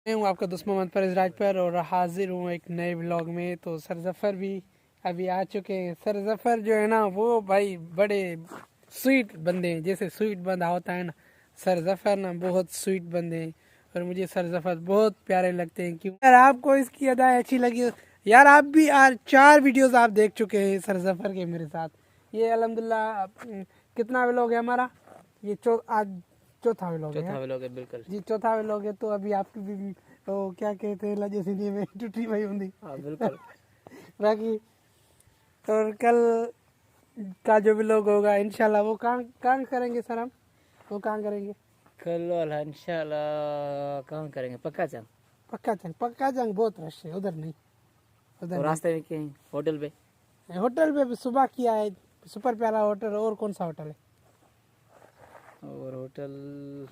मैं हूँ आपका दोस्त मोहम्मद परवेज राजपर और हाजिर हूँ एक नए व्लॉग में। तो सर जफ़र भी अभी आ चुके हैं। सर जफ़र जो है ना वो भाई बड़े स्वीट बंदे हैं, जैसे स्वीट बंदा होता है ना, सर जफ़र ना बहुत स्वीट बंदे हैं और मुझे सर जफ़र बहुत प्यारे लगते हैं। क्यों यार आपको इसकी अदाएँ अच्छी लगी यार, आप भी यार 4 वीडियोस आप देख चुके हैं सर जफ़र के मेरे साथ। ये अल्हम्दुलिल्लाह कितना व्लॉग है हमारा, ये आज चौथा व्लॉग है। चौथा व्लॉग है बिल्कुल जी, चौथा व्लॉग है। तो अभी आपकी भी तो क्या कहते हैं लजसीनी में टूटी भाई होंगी। हाँ बिल्कुल। बाकी और कल का जो व्लॉग होगा इंशाल्लाह वो कहाँ करेंगे सर, हम वो कहाँ करेंगे? कल वाला इंशाल्लाह कहाँ करेंगे, पक्का जंग बहुत रश है उधर, नहीं उधर और नहीं। रास्ते में कहीं होटल पे होटल पे भी सुबह किया है, सुपर प्यारा होटल। और कौन सा होटल है? और होटल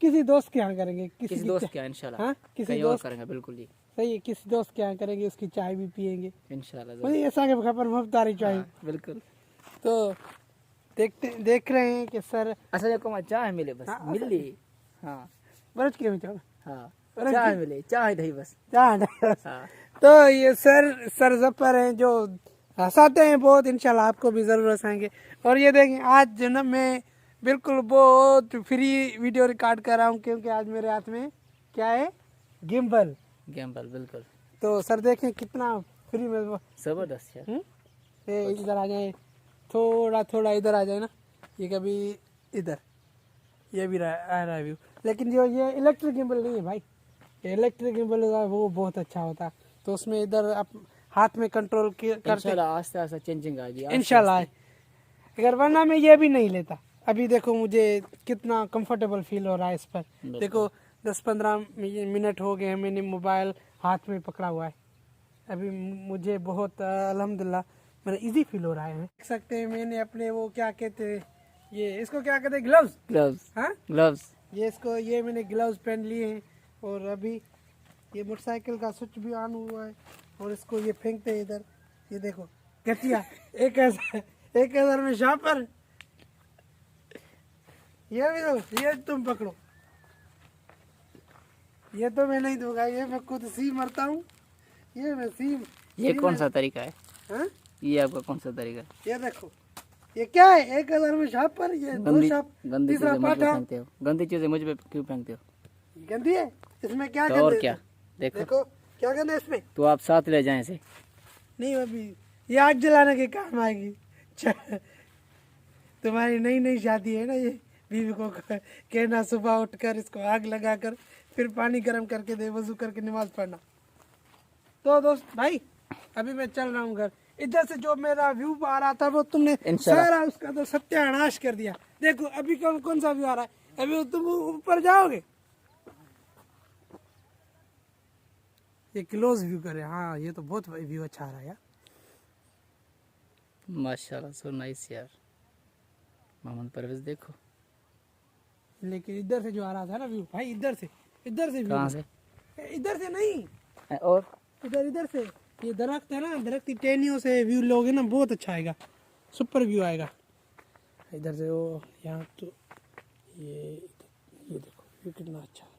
किसी दोस्त के यहाँ करेंगे, किसी दोस्त के यहाँ इंशाल्लाह। हाँ किसी कहीं और दोस्त करेंगे बिल्कुल जी सही है, किसी दोस्त के यहाँ करेंगे, उसकी चाय भी पियेंगे। इंशाल्लाह मुझे ऐसा के खबर मुफ्तारी चाय। हाँ, बिल्कुल। तो देख रहे हैं कि सर असल में चाय मिले बस। हाँ, मिल ली। हाँ बरच के में हाँ बरच चाय मिले, चाय दही बस। हाँ तो ये सर जफ़र हैं जो हंसाते हैं बहुत, इंशाल्लाह आपको भी ज़रूर हंसाएंगे। और ये देखें आज जो ना मैं बिल्कुल बहुत फ्री वीडियो रिकॉर्ड कर रहा हूँ, क्योंकि आज मेरे हाथ में क्या है, गिम्बल। बिल्कुल तो सर देखें कितना फ्री में जबरदस्त यार। ये इधर आ जाए, थोड़ा इधर आ जाए ना, ये कभी इधर, ये भी आ रहा है व्यू। लेकिन जो ये इलेक्ट्रिक गिम्बल नहीं है भाई, ये इलेक्ट्रिक गिम्बल वो बहुत अच्छा होता है। तो उसमें इधर आप हाथ में कंट्रोल करते इंशाल्लाह आस्ते आस्ते चेंजिंग आ गई इंशाल्लाह। अगर वरना मैं ये भी नहीं लेता। अभी देखो मुझे कितना कंफर्टेबल फील हो रहा है इस पर। देखो 10-15 मिनट हो गए मैंने मोबाइल हाथ में पकड़ा हुआ है। अभी मुझे बहुत अल्हम्दुलिल्लाह मेरा इजी फील हो रहा है। देख सकते हैं मैंने अपने वो क्या कहते हैं, ये इसको क्या कहते हैं, ग्लव्स। हाँ ग्लव्स ये मैंने ग्लव्स पहन लिए हैं। और अभी ये मोटरसाइकिल का स्विच भी ऑन हुआ है और इसको ये फेंकते हैं इधर। ये देखो गठिया 1,000 में शापर। ये भी दो, ये तुम पकड़ो, ये तो मैं नहीं दूंगा, ये मैं खुद सी मरता हूँ। ये मैं ये कौन सा तरीका है? हाँ? ये आपका कौन सा तरीका है? ये देखो ये क्या है, 1,000 में शापर, ये दो शाप, तीसरा पाठा। गंदी चीजें मुझ पे क्यों फेंकते हो? गंदी है इसमें क्या तो गंदे और क्या? देखो क्या गंदा है इसमें। तो आप साथ ले जाएं इसे। नहीं अभी ये आग जलाने के काम आएगी। तुम्हारी नई शादी है ना, ये बीवी को कहना सुबह उठकर इसको आग लगाकर फिर पानी गर्म करके दे, वजू करके नमाज पढ़ना। तो दोस्त भाई अभी मैं चल रहा हूँ घर। इधर से जो मेरा व्यू आ रहा था वो तुमने सारा उसका तो सत्यानाश कर दिया। देखो अभी कौन सा व्यू आ रहा है, अभी तुम ऊपर जाओगे। ये क्लोज व्यू करे, हाँ ये तो बहुत व्यू अच्छा आ रहा है यार, माशाल्लाह सो नाइस यार। मोहम्मद परवेज देखो। लेकिन इधर से जो आ रहा था ना व्यू भाई, इधर से कहाँ से? इधर से नहीं, और इधर से ये दरख्त है ना, दरख्त की टहनियों से व्यू लोगे ना बहुत अच्छा आएगा, सुपर व्यू आएगा। इधर से वो यहाँ तो ये देखो व्यू कितना अच्छा है।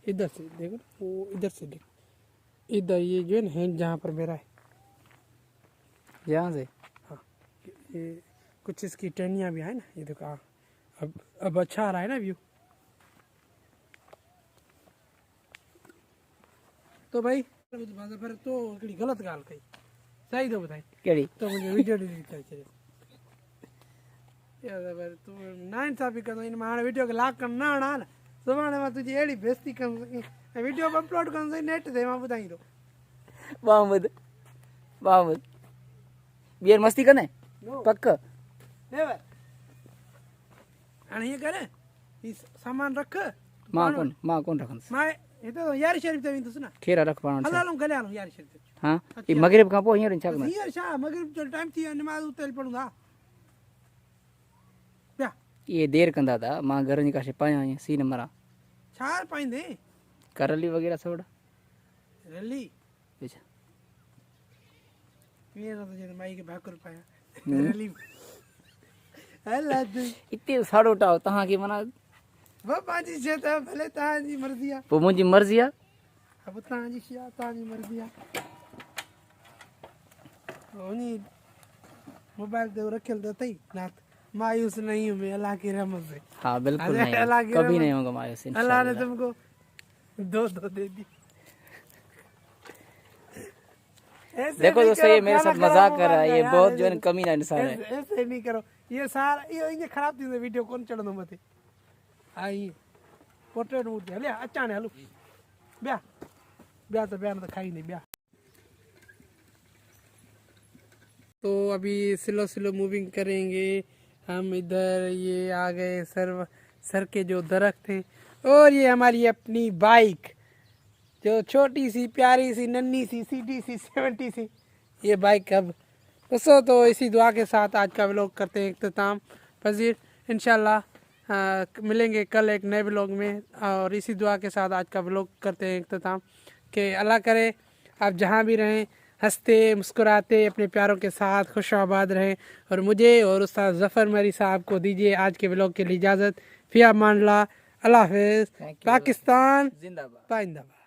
इधर से देखो वो, इधर से देखो, इधर ये जो है ना हैंड जहाँ पर मेरा है, यहाँ से हाँ ये कुछ इसकी टहनियाँ भी है ना, ये देखो। हाँ अब अच्छा आ रहा है ना व्यू। तो भाई फिर तो हिकिड़ी गलत गाल कही, सही तो ॿुधाई कहिड़ी? तो मुंहिंजो वीडियो डिलीट करे छॾियो। तूं नाइंसाफ़ी कंदो, इन मां हाणे वीडियो खे लाक करणु न आणा न, सुभाणे मां तुंहिंजी अहिड़ी बेइज़ती कंदुसि ऐं वीडियो अपलोड कंदुसि नेट ते, मां ॿुधाईंदो। मोहम्मद ॿीहर मस्ती कंदे पक? हाणे हीअं कर, हीउ सामान रख, मां कोन रखंदुसि। मां हिते यारी शरीफ़ ते वेंदुसि न। खीरा रख पाण हल हलूं गले हलूं यारी शरीफ़ ते। हाँ ये मगरिब खां पोइ हींअर छा कंदा? हींअर छा मगरिब जो टाइम थी वियो, नमाज़ उते पढ़ूं था पिया। ये देर कंदा था, मां घर जी काशे पायां ईअं सी न मरां। छा पाईंदे करली वग़ैरह सोड़ा रली अच्छा ईअं न त माई खे भाकुर पायां रली। हल इते साड़ो टाओ तव्हांखे माना वो पाजी से तो भले ताजी मर्जी आहे पोइ मुंहिंजी मर्ज़ी आहे अब ताजी शे ताजी मर्जी आहे उनी मोबाइल ते रखियल तो तई ना मायूस नहीं हूँ मैं अल्लाह की रहमत से हाँ बिल्कुल अरे नहीं अल्लाह की कभी रहमत- नहीं होगा मायूस अल्लाह ने इंशाल्लाह। तुमको दो दो दे दी ऐसे देखो नहीं दोस्तों करो, ये मेरे खाना साथ मजाक खराब कर रहा है, होगा ये यार, बहुत ऐसे जो है नहीं- कमीना इंसान है। ऐसे नहीं करो ये सारा ये खराब थी वीडियो कौन चढ़नो मथे आई पोर्ट्रेट मूर्ति हले अचाने हलो ब्याह ब्याह तो खाई नहीं ब्याह तो अभी स्लो स्लो मूविंग करेंगे हम इधर ये आ गए सर के जो दरख्त हैं और ये हमारी अपनी बाइक जो छोटी सी प्यारी सी नन्ही सी सीटी सी 70 सी ये बाइक अब दोस्तों तो इसी दुआ के साथ आज का व्लॉग करते हैं इख्तिताम पजीर इंशाल्लाह मिलेंगे कल एक नए व्लॉग में और इसी दुआ के साथ आज का व्लॉग करते हैं इख्तिताम कि अल्लाह करे आप जहाँ भी रहें हंसते मुस्कुराते अपने प्यारों के साथ खुश आबाद रहें और मुझे और उस्ताद ज़फ़र मरी साहब को दीजिए आज के व्लॉग के लिए इजाज़त फिर मान ला अल्लाह हाफ़िज़ Thank you. पाकिस्तान जिंदाबाद। पाइंदाबाद।